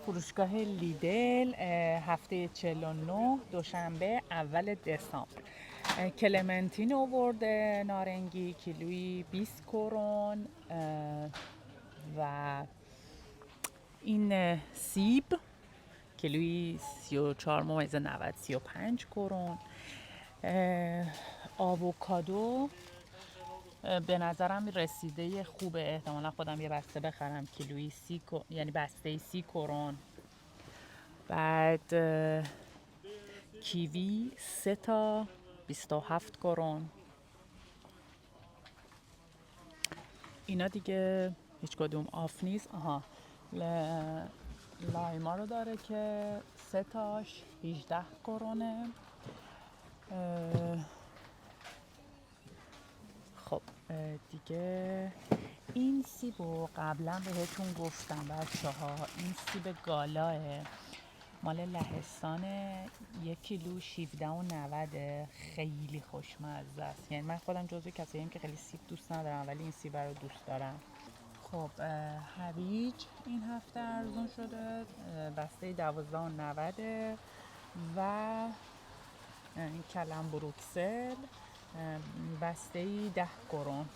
فروشگاه لیدل، هفته 49 دوشنبه اول دسامبر. کلمنتین آورده نارنگی کیلویی 20 کرون و این سیب کیلویی 34 ممیز 90 35 کرون. آووکادو به نظرم رسیده خوبه، احتمالا خودم یه بسته بخرم کیلویی یعنی بسته 30 کرون. بعد کیوی 3 تا 27 کرون. اینا دیگه هیچ کدوم آف نیست. لایما رو داره که 3 تاش 18 کرونه. خب دیگه این سیبو قبلا بهتون گفتم بچه‌ها، این سیب گالاه مال لهستانه، 1 کیلو 17.90. خیلی خوشمزه است، یعنی من خودم جزو کساییم که خیلی سیب دوست ندارم ولی این سیب رو دوست دارم. خب هویج این هفته ارزون شده، بسته 12.90 و این کلم بروکسل بسته 10 کرون.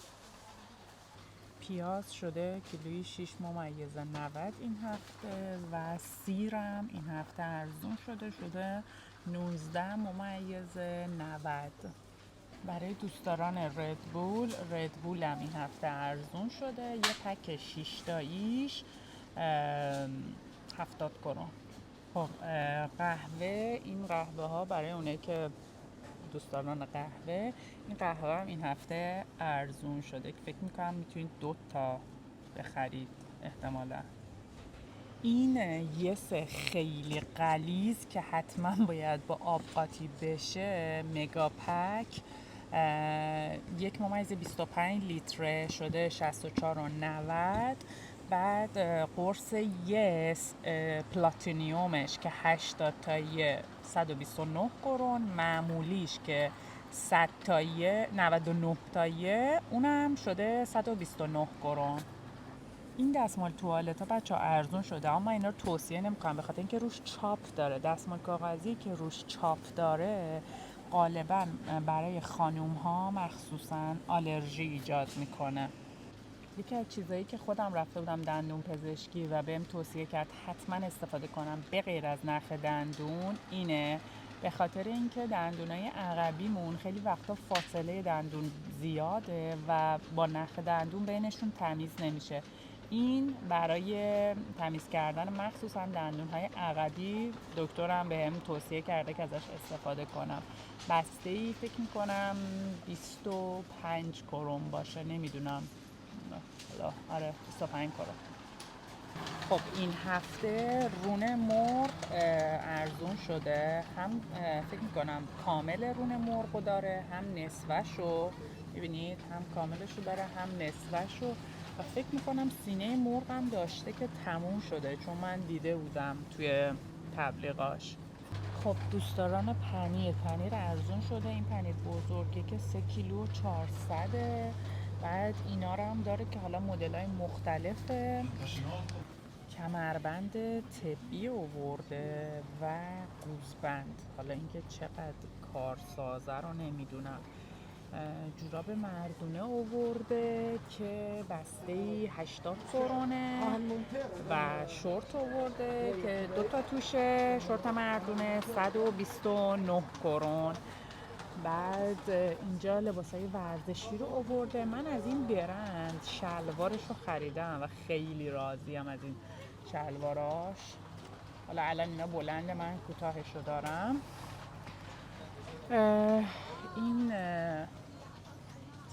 پیاز شده کیلویی 6 ممیز 90 این هفته و سیرم این هفته ارزون شده 19 ممیز 90. برای دوستداران ردبول هم این هفته ارزون شده، یه پک 6 تاییش 70 کرون. خب قهوه، این قهوه ها برای اونه که دوستداران قهوه، این قهوه هم این هفته ارزون شده که فکر میکنم میتونید 2 تا بخرید احتمالا. این یس خیلی غلیظ که حتما باید با آب قاطی بشه، مگا پک 1 ممیز 25 لیتره شده 64.90. بعد قرص یس پلاتینیومش که 80 تاییه 129 کرون، معمولیش که 100 تاییه 99 تاییه اونم شده 129 کرون. این دستمال توالت ها بچه ها ارزون شده، اما اینا رو توصیه نمیکنم به خاطر اینکه روش چاپ داره. دستمال کاغذی که روش چاپ داره غالبا برای خانوم ها مخصوصا آلرژی ایجاد میکنه. یکی از چیزایی که خودم رفته بودم دندون پزشکی و بهم توصیه کرد حتما استفاده کنم به غیر از نخ دندون اینه، به خاطر اینکه دندونای عقبیمون خیلی وقتا فاصله دندون زیاده و با نخ دندون بینشون تمیز نمیشه. این برای تمیز کردن مخصوصا دندونهای عقبی دکترم بهم توصیه کرده که ازش استفاده کنم. بسته‌ای فکر میکنم 25 کرون باشه، نمیدونم، آره 25 کرون. خب این هفته رون مرغ ارزون شده، هم فکر میکنم کامل رون مرغ داره هم نصفشو، ببینید هم کاملشو داره هم نصفشو و فکر میکنم سینه مرغ هم داشته که تموم شده چون من دیده بودم توی تبلیغاش. خب دوستداران پنیر ارزون شده، این پنیر بزرگه که 3 کیلو 400. بعد اینا رو هم داره که حالا مدل‌های مختلفه. کمربند طبی آورده و گوزبند، حالا اینکه چقدر کارسازه رو نمیدونم. جوراب مردونه آورده که بسته 80 کرونه و شورت آورده که 2 تا توشه، شورت مردونه 129 کرون. بعد اینجا لباسای ورزشی رو آورده. من از این برند شلوارش رو خریدم و خیلی راضیم از این شلواراش. حالا الان اینا بلنده، من کوتاهش رو دارم. این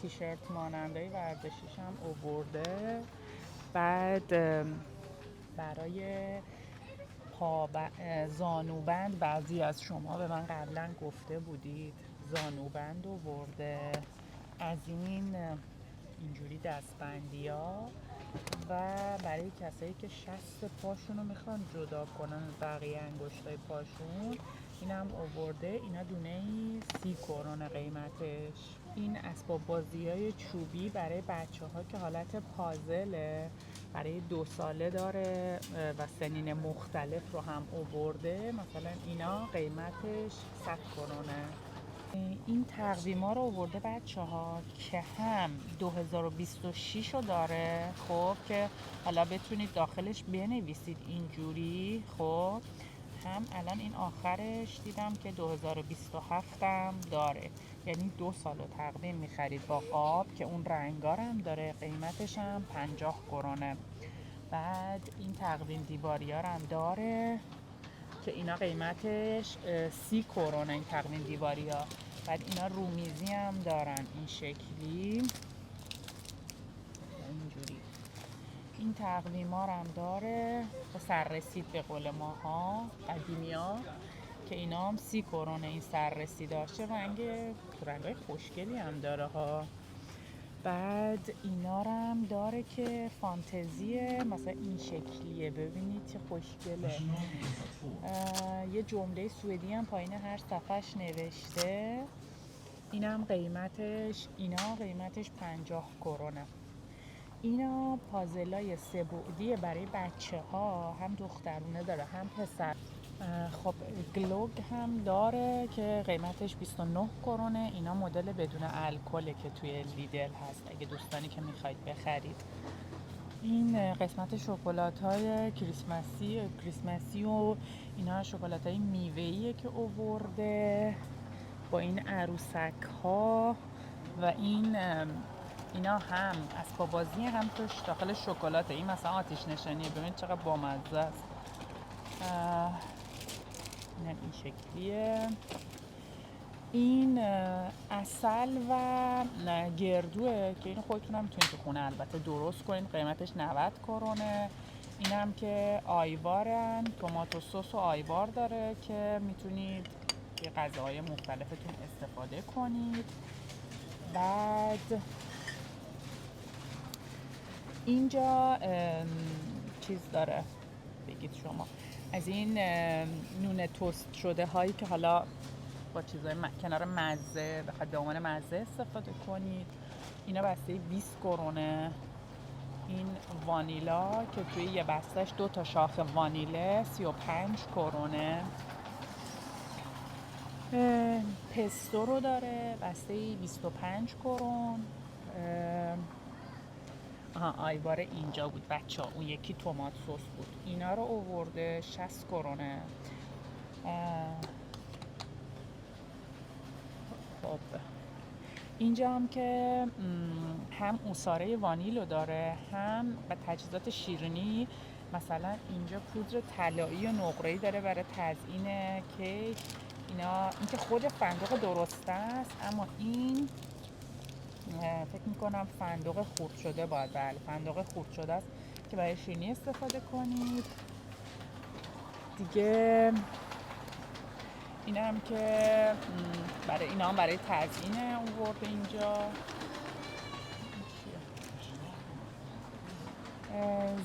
تیشرت مانندهای ورزشیش هم آورده. بعد برای زانوبند، بعضی از شما به من قبلا گفته بودید زانوبند آورده، از اینجوری دستبندی ها و برای کسایی که شست پاشون رو میخوان جدا کنن بقیه انگشتای پاشون اینم آورده. اینا دونه‌ای 30 کرون قیمتش. این اسباب بازی های چوبی برای بچه ها که حالت پازله برای 2 ساله داره و سنین مختلف رو هم آورده. مثلا اینا قیمتش 100 کرونه. این تقویما رو آورده بچه ها که هم 2026 رو داره، خب که حالا بتونید داخلش بنویسید اینجوری، خب هم الان این آخرش دیدم که 2027 هم داره، یعنی 2 سال رو تقویم میخرید با قاب که اون رنگار هم داره، قیمتش هم 50 کرونه. بعد این تقویم دیواری ها هم داره که اینا قیمتش 30 کرونه این تقویم دیواری ها. بعد اینا رومیزی هم دارن این شکلی اینجوری. این تقویم ها هم داره با سررسید به قول ماها قدیمی ها که اینا هم 30 کرونه این سررسید داشته. رنگای خوشگلی هم داره ها. بعد اینا رو هم داره که فانتزیه، مثلا این شکلیه، ببینید چه خوشگله. یه جمله سوئدی هم پایین هر صفحش نوشته. اینا قیمتش 50 کرونه. اینا پازلای 3 بعدی برای بچه ها، هم دخترونه داره هم پسر. خب گلوگ هم داره که قیمتش 29 کرونه. اینا مدل بدون الکله که توی لیدل هست اگه دوستانی که میخواید بخرید. این قسمت شکلات های کریسمسی و اینا شکلات های میوه‌ایه که آورده با این عروسک ها و اینا هم اسباب بازی هم توش داخل شکلاته. این مثلا آتش نشانیه، ببینید چقدر بامزه است. این شکلیه. این عسل و گردوه که این خودتون هم میتونید تو خونه البته درست کنید، قیمتش 90 کرونه. این هم که آیوارن، توماتو سس و آیوار داره که میتونید یه غذاهای مختلفتون استفاده کنید. بعد اینجا چیز داره، بگید شما، از این نون توست شده هایی که حالا با چیزای کنار مزه بخواد به عنوان مزه استفاده کنید. اینا بسته 20 کرونه. این وانیلا که توی یه بستهش 2 تا شاخ وانیله 35 کرونه. پستو رو داره بسته 25 کرون. آیوار اینجا بود بچه ها، اون یکی تومات سس بود. اینا رو آورده 60 کرونه. خب اینجا هم که هم عصاره وانیل رو داره، هم به تجهیزات شیرینی. مثلا اینجا پودر طلایی و نقره‌ای داره برای تزیین کیک. این که خود فندق درسته است، اما این فکر میکنم فندق خرد شده باید، بله فندق خرد شده است که برای شیرینی استفاده کنید دیگه. این هم که برای تزیین آورده اینجا.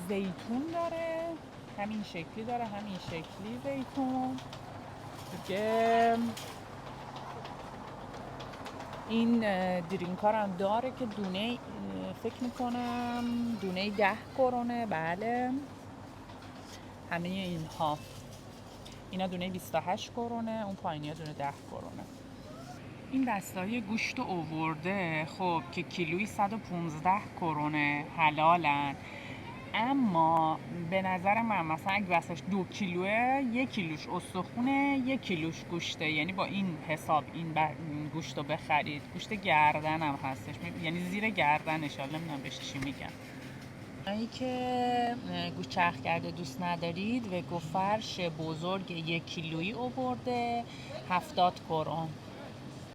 زیتون داره، همین شکلی داره، همین شکلی زیتون دیگه. این درینکار هم داره که دونه فکر میکنم دونه 10 کرونه. بله همه اینها، اینا دونه 28 کرونه، اون پایینی ها دونه 10 کرونه. این بسته‌های گوشت آورده خب که کیلویی 115 کرونه، حلالن. اما به نظر من مثلا اگه بستش 2 کیلوه، 1 کیلوش استخونه، 1 کیلوش گوشته، یعنی با این حساب این گوشت رو بخرید. گوشت گردن هم هستش، یعنی زیر گردنش، حالا نمیدونم بهش چی میگن. اونایی که گوشت چرخ کرده دوست ندارید و گوفرش بزرگ 1 کیلویی آورده 70 کرون.